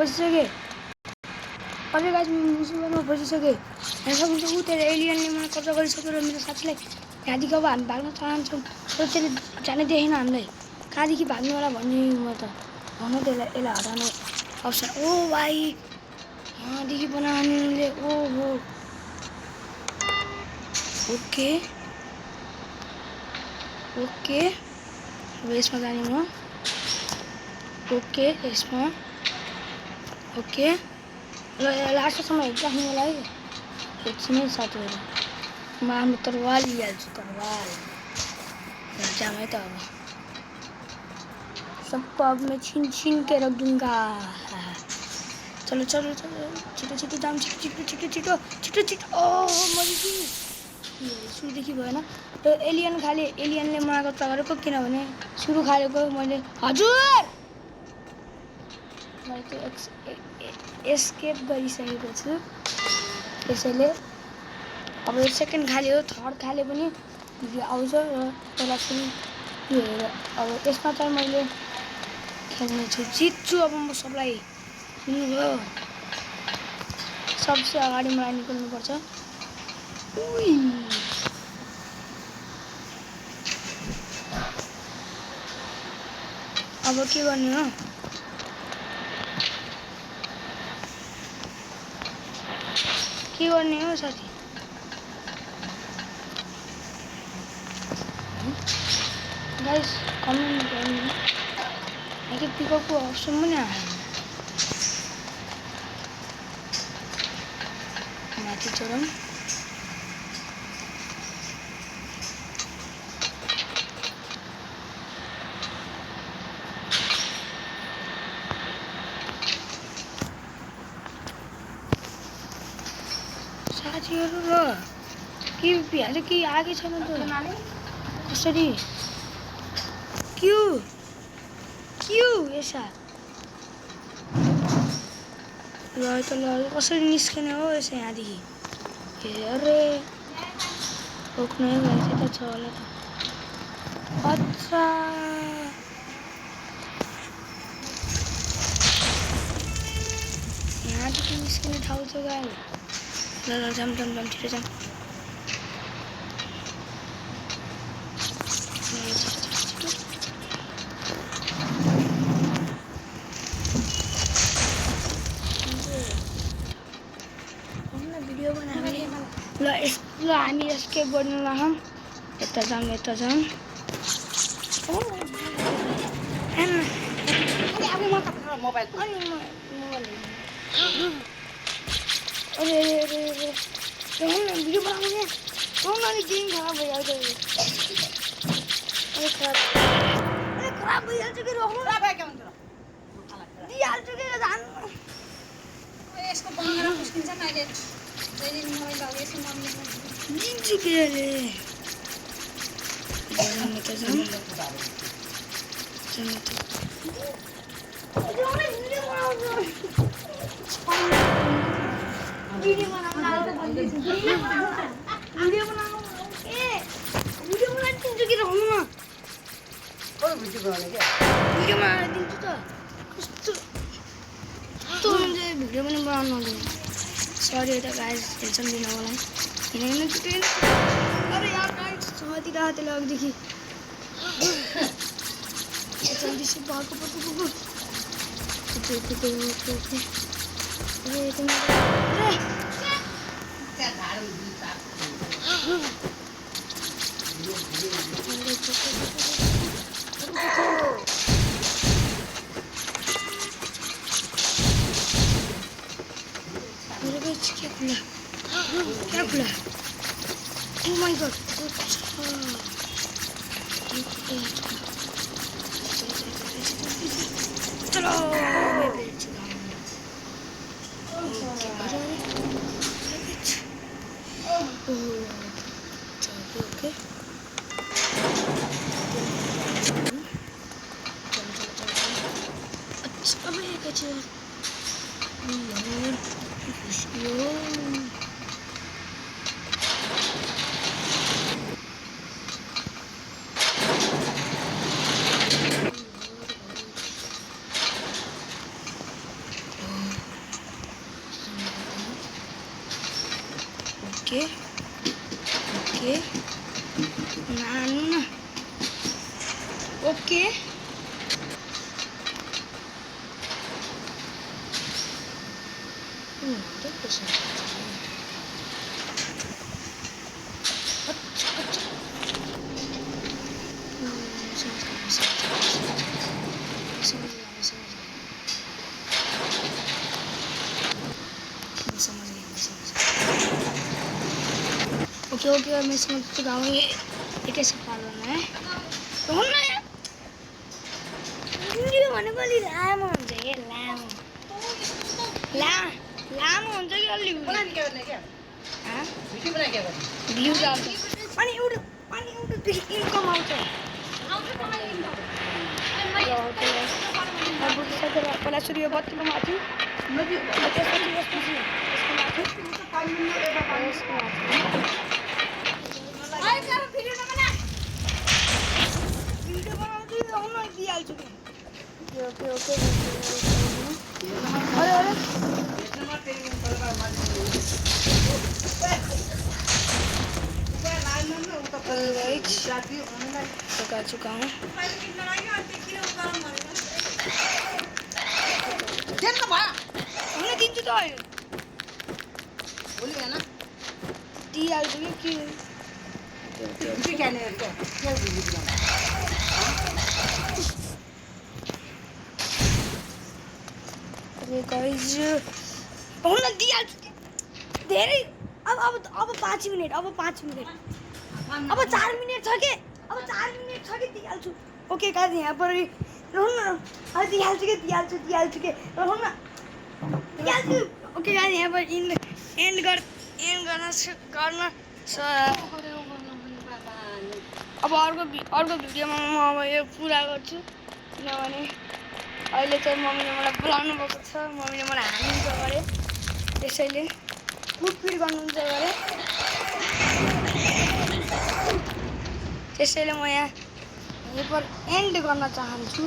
फँसिसकेँ। अरे गाइस म मुसिबतमा फँसिसकेँ। यहाँ सक्नुहुन्छ ऊ त्यो एलियनले मलाई कब्जा गरिसक्यो र मेरो साथीलाई यहाँदेखि अब हामी भाग्न चाहन्छौँ तर त्यसले जानै दिएन हामीलाई। कहाँदेखि भाग्नु होला भन्ने म त भनौँ त्यसलाई यसलाई हटाउने अप्सन। ओ भाइ यहाँदेखि बनाउनुले ओहो ओके ओके अब यसमा जाने म। ओके यसमा ओके ल लास्टसम्म हेरिराख्नु होला है एकछिनै साथीहरू। म आफ्नो तरवार लिइहाल्छु तरवार जाम है त अब सबको अब मैं छीन छीन के रख दूंगा। चलो चलो चलो छिटो छिटो जाम छिटो छिटो छिटो छिटो छिटो छिटो ओह मरिगयो। सुरुदेखि भएन र एलियन खाले एलियनले मलाई कब्जा गरेको किनभने सुरु खालेको मैले हजुर मैले त्यो एस्केप गरिसकेको छु। त्यसैले अब यो सेकेन्ड खाले हो थर्ड खाले पनि आउँछ र पहिला पनि यो हेर अब यसमा चाहिँ मैले खेल्नेछु जित्छु अब म सबलाई सुन्नुभयो। सबसे अगाडि मलाई निकाल्नुपर्छ। अब के गर्ने हो के गर्ने हो साथी गाइस कमेन्ट गर्नु। यहाँ पिकअपको अप्सन पनि आएन माथि चढौँ। साथीहरू ल के पिहाल्यो कि आगे छैन त कसरी क्यू क्यू यसा ल त ल कसरी निस्किने हो यसो यहाँदेखि अरे रोक्नै भएछ त छ होला त। अच्छा यहाँदेखि निस्किने ठाउँ छ गाई। ल ल जाम जाम जाम छिटो जाम। भिडियो बनायो ल हामी एस्केप गर्न लागौँ। यता जाम यता जाम। मोबाइल अरे अरे अरे भिडियो बनाउने गेम खराब भइहाल्छ। खराब भइहाल्छ कि रोक्नु दिइहाल्छु कि जानु यसको बनाएर मुस्किन्छ नि अहिले दिन्छु के अरे भिडियो बनाइदिन्छु कि रहनु न भिडियो बनाइदिन्छु त कस्तो भिडियो पनि बनाउनु नदिने। सरी है त गाइस टेन्सन दिनु मलाई हिँड्न छुट्यो। अरे यार गाइस समातिर त्यसले अघिदेखि जल्दी से बाहर को पटको अरे तुम अरे क्या झाड़ू क्या खुला ओह माय गॉड चलो ओके अच्छा अब ये कैसे ओके ओके नानु न ओके ओके ओके मैं समझ चुका हूँ ये कैसे पालन है तो हम ना यार वीडियो भनेको अलि लामो हुन्छ के लामो लामो हुन्छ कि अलि भ्यू आउँछ अनि एउटा इन्कम आउँछ बुझिसकेर पहिला सुरु यो बत्तीको माथि त्यसपछि यसपछि यसको माथि भिडियो बनाउँछु आउनु दिइहाल्छु कि ओके ओके अरे अरे लगा चुका हूँ हमने दिन्छु त अहिले दिइहाल्छु कि गाइज हुन दिइहाल्छु धेरै अब 5 मिनट अब 4 मिनट छ कि दिइहाल्छु ओके गाइज यहाँ पर रहनु न अब दिइहाल्छु कि रहनु न दिइहाल्छु ओके गाइज यहाँ पर एन्ड गर्न अब अर्को भिडियोमा म अब यो पुरा गर्छु किनभने अहिले चाहिँ मम्मीले मलाई बोलाउनु भएको छ मम्मीले मलाई हान्नुहुन्छ गरे त्यसैले कुटपिट गर्नुहुन्छ गरे त्यसैले म यहाँ यहीँ पर एन्ड गर्न चाहन्छु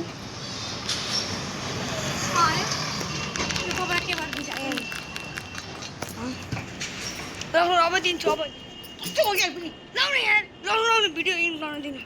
अब दिन्छु अब कस्तो हो क्या पनि लाउनु यार लाउनु भिडियो एन्ड गर्न दिनु